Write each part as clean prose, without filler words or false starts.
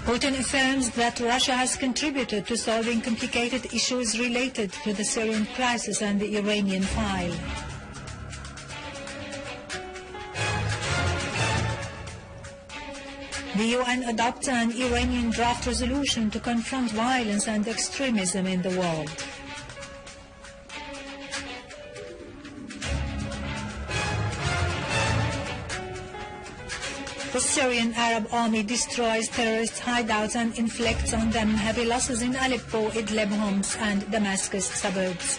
Putin affirms that Russia has contributed to solving complicated issues related to the Syrian crisis and the Iranian file. The UN adopts an Iranian draft resolution to confront violence and extremism in the world. The Syrian Arab army destroys terrorist hideouts and inflicts on them heavy losses in Aleppo, Idlib, Homs and Damascus suburbs.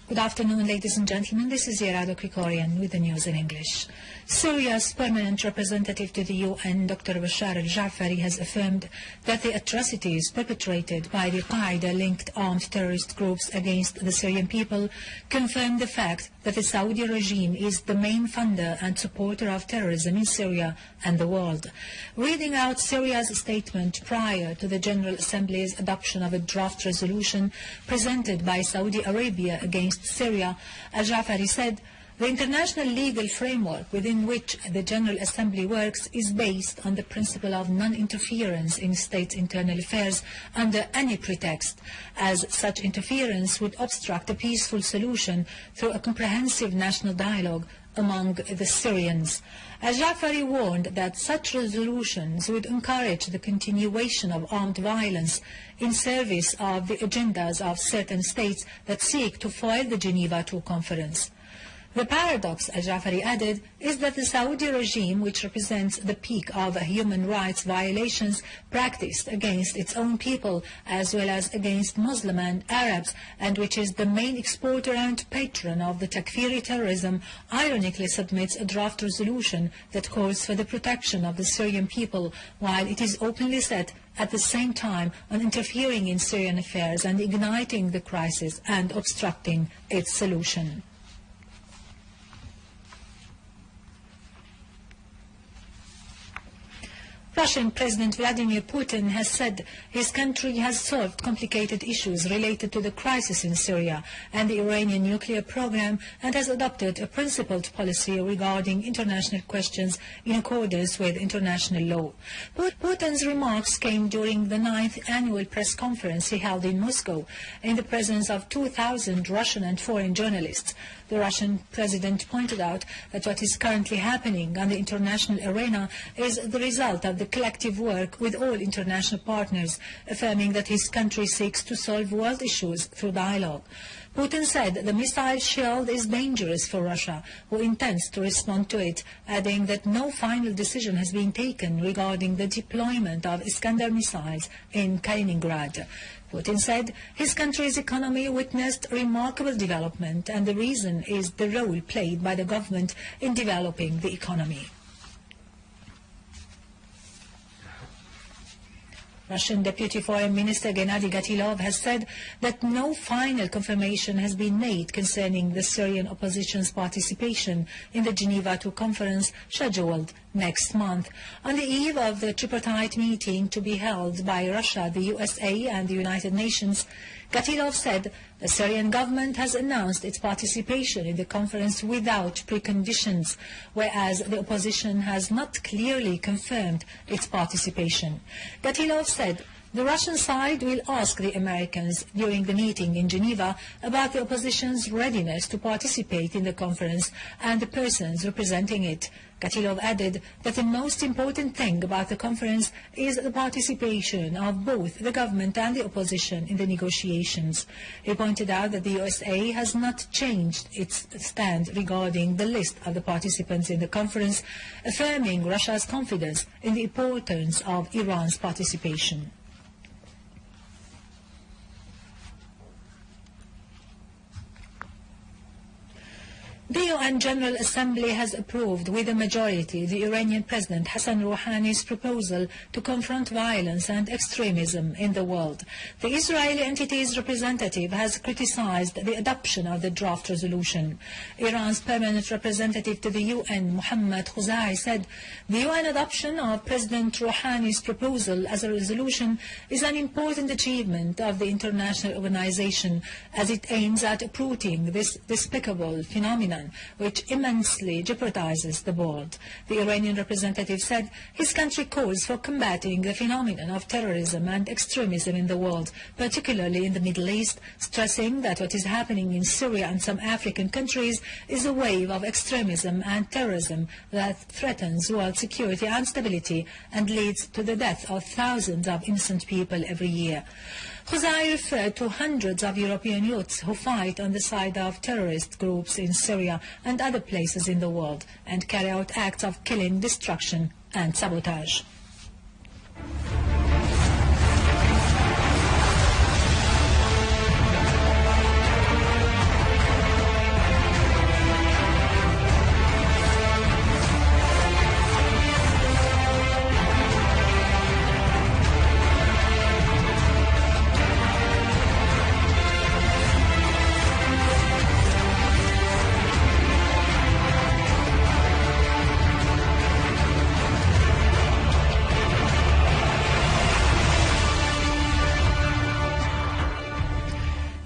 Good afternoon, ladies and gentlemen. This is Irado Krikorian with the news in English. Syria's permanent representative to the UN, Dr. Bashar Al-Jaafari, has affirmed that the atrocities perpetrated by the Qaeda-linked armed terrorist groups against the Syrian people confirm the fact that the Saudi regime is the main funder and supporter of terrorism in Syria and the world. Reading out Syria's statement prior to the General Assembly's adoption of a draft resolution presented by Saudi Arabia against Syria, Al-Jaafari said, "The international legal framework within which the General Assembly works is based on the principle of non-interference in states' internal affairs under any pretext, as such interference would obstruct a peaceful solution through a comprehensive national dialogue among the Syrians." Al-Jaafari warned that such resolutions would encourage the continuation of armed violence in service of the agendas of certain states that seek to foil the Geneva II conference. The paradox, Al-Jaafari added, is that the Saudi regime, which represents the peak of human rights violations practiced against its own people as well as against Muslim and Arabs, and which is the main exporter and patron of the Takfiri terrorism, ironically submits a draft resolution that calls for the protection of the Syrian people, while it is openly set at the same time on interfering in Syrian affairs and igniting the crisis and obstructing its solution. Russian President Vladimir Putin has said his country has solved complicated issues related to the crisis in Syria and the Iranian nuclear program and has adopted a principled policy regarding international questions in accordance with international law. Putin's remarks came during the 9th annual press conference he held in Moscow in the presence of 2,000 Russian and foreign journalists. The Russian president pointed out that what is currently happening on the international arena is the result of the collective work with all international partners, affirming that his country seeks to solve world issues through dialogue. Putin said the missile shield is dangerous for Russia, who intends to respond to it, adding that no final decision has been taken regarding the deployment of Iskander missiles in Kaliningrad. Putin said his country's economy witnessed remarkable development, and the reason is the role played by the government in developing the economy. Russian Deputy Foreign Minister Gennady Gatilov has said that no final confirmation has been made concerning the Syrian opposition's participation in the Geneva II conference scheduled next month. On the eve of the tripartite meeting to be held by Russia, the USA and the United Nations, Gatilov said the Syrian government has announced its participation in the conference without preconditions, whereas the opposition has not clearly confirmed its participation. Gatilov said the Russian side will ask the Americans during the meeting in Geneva about the opposition's readiness to participate in the conference and the persons representing it. Gatilov added that the most important thing about the conference is the participation of both the government and the opposition in the negotiations. He pointed out that the USA has not changed its stand regarding the list of the participants in the conference, affirming Russia's confidence in the importance of Iran's participation. The UN General Assembly has approved with a majority the Iranian President Hassan Rouhani's proposal to confront violence and extremism in the world. The Israeli entity's representative has criticized the adoption of the draft resolution. Iran's permanent representative to the UN, Mohammad Khuzai, said the UN adoption of President Rouhani's proposal as a resolution is an important achievement of the international organization as it aims at uprooting this despicable phenomenon which immensely jeopardizes the world. The Iranian representative said his country calls for combating the phenomenon of terrorism and extremism in the world, particularly in the Middle East, stressing that what is happening in Syria and some African countries is a wave of extremism and terrorism that threatens world security and stability and leads to the death of thousands of innocent people every year. Khuzai referred to hundreds of European youths who fight on the side of terrorist groups in Syria and other places in the world and carry out acts of killing, destruction and sabotage.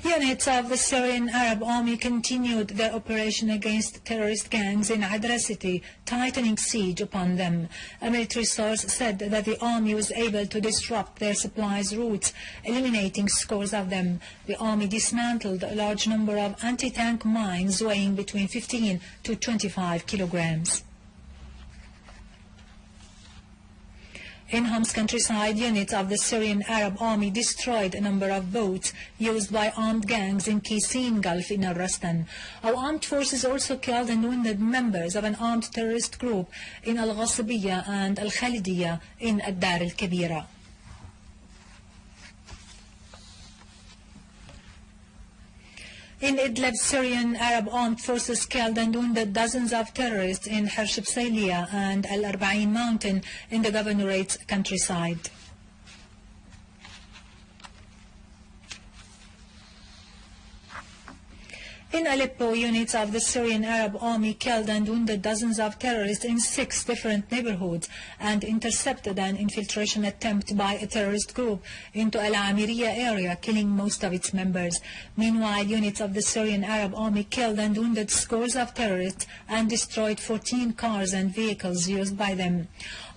Units of the Syrian Arab Army continued their operation against terrorist gangs in Adra city, tightening siege upon them. A military source said that the army was able to disrupt their supplies routes, eliminating scores of them. The army dismantled a large number of anti-tank mines weighing between 15 to 25 kilograms. In Homs countryside, units of the Syrian Arab Army destroyed a number of boats used by armed gangs in Qisin Gulf in Al-Rastan. Our armed forces also killed and wounded members of an armed terrorist group in Al-Ghasibiyya and Al-Khalidiyya in Ad-Dar al-Kabira. In Idlib, Syrian Arab armed forces killed and wounded dozens of terrorists in Harshib and Al-Arba'in mountain in the governorate's countryside. In Aleppo, units of the Syrian Arab Army killed and wounded dozens of terrorists in 6 different neighborhoods and intercepted an infiltration attempt by a terrorist group into Al-Amiriya area, killing most of its members. Meanwhile, units of the Syrian Arab Army killed and wounded scores of terrorists and destroyed 14 cars and vehicles used by them.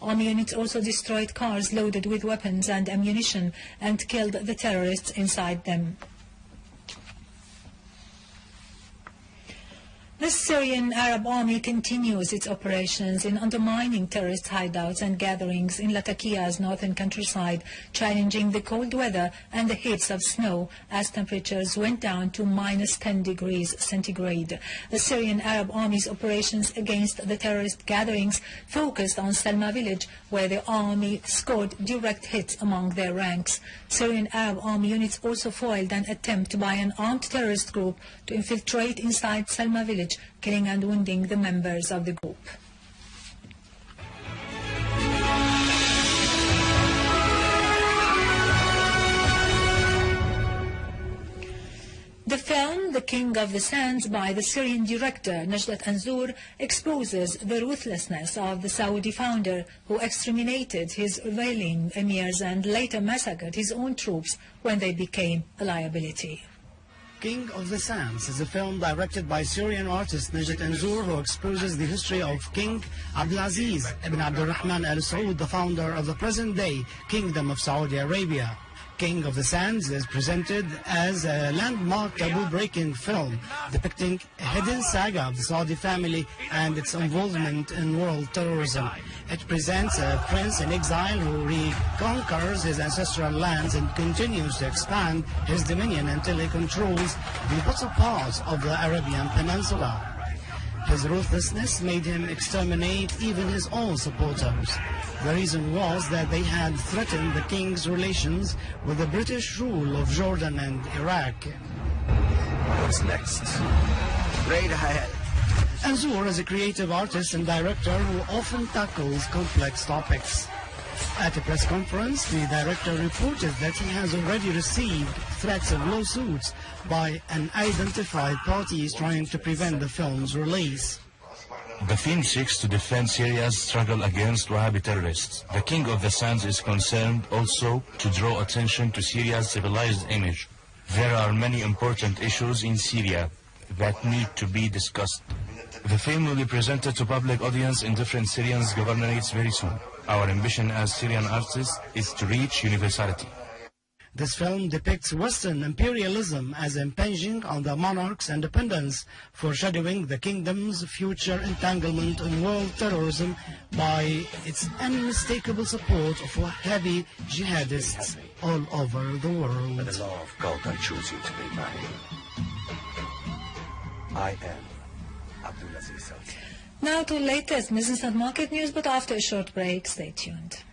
Army units also destroyed cars loaded with weapons and ammunition and killed the terrorists inside them. The Syrian Arab Army continues its operations in undermining terrorist hideouts and gatherings in Latakia's northern countryside, challenging the cold weather and the heaps of snow as temperatures went down to -10 degrees centigrade. The Syrian Arab Army's operations against the terrorist gatherings focused on Salma village, where the army scored direct hits among their ranks. Syrian Arab Army units also foiled an attempt by an armed terrorist group to infiltrate inside Salma village, killing and wounding the members of the group. The film The King of the Sands by the Syrian director Najdat Anzour exposes the ruthlessness of the Saudi founder who exterminated his ruling emirs and later massacred his own troops when they became a liability. King of the Sands is a film directed by Syrian artist Najdat Anzour, who exposes the history of King Abdulaziz ibn Abdurrahman Al Saud, the founder of the present-day Kingdom of Saudi Arabia. King of the Sands is presented as a landmark taboo-breaking film depicting a hidden saga of the Saudi family and its involvement in world terrorism. It presents a prince in exile who reconquers his ancestral lands and continues to expand his dominion until he controls the bottom parts of the Arabian Peninsula. His ruthlessness made him exterminate even his own supporters. The reason was that they had threatened the king's relations with the British rule of Jordan and Iraq. What's next? Raid ahead. Anzour is a creative artist and director who often tackles complex topics. At a press conference, the director reported that he has already received threats of lawsuits by unidentified parties trying to prevent the film's release. The film seeks to defend Syria's struggle against Wahhabi terrorists. The King of the Sands is concerned also to draw attention to Syria's civilized image. There are many important issues in Syria that need to be discussed. The film will be presented to public audience in different Syrian governorates very soon. Our ambition as Syrian artists is to reach universality. This film depicts Western imperialism as impinging on the monarch's independence, foreshadowing the kingdom's future entanglement in world terrorism by its unmistakable support for heavy jihadists all over the world. By the law of God, I choose you to be mine. I am Abdulaziz. Now to latest business and market news, but after a short break, stay tuned.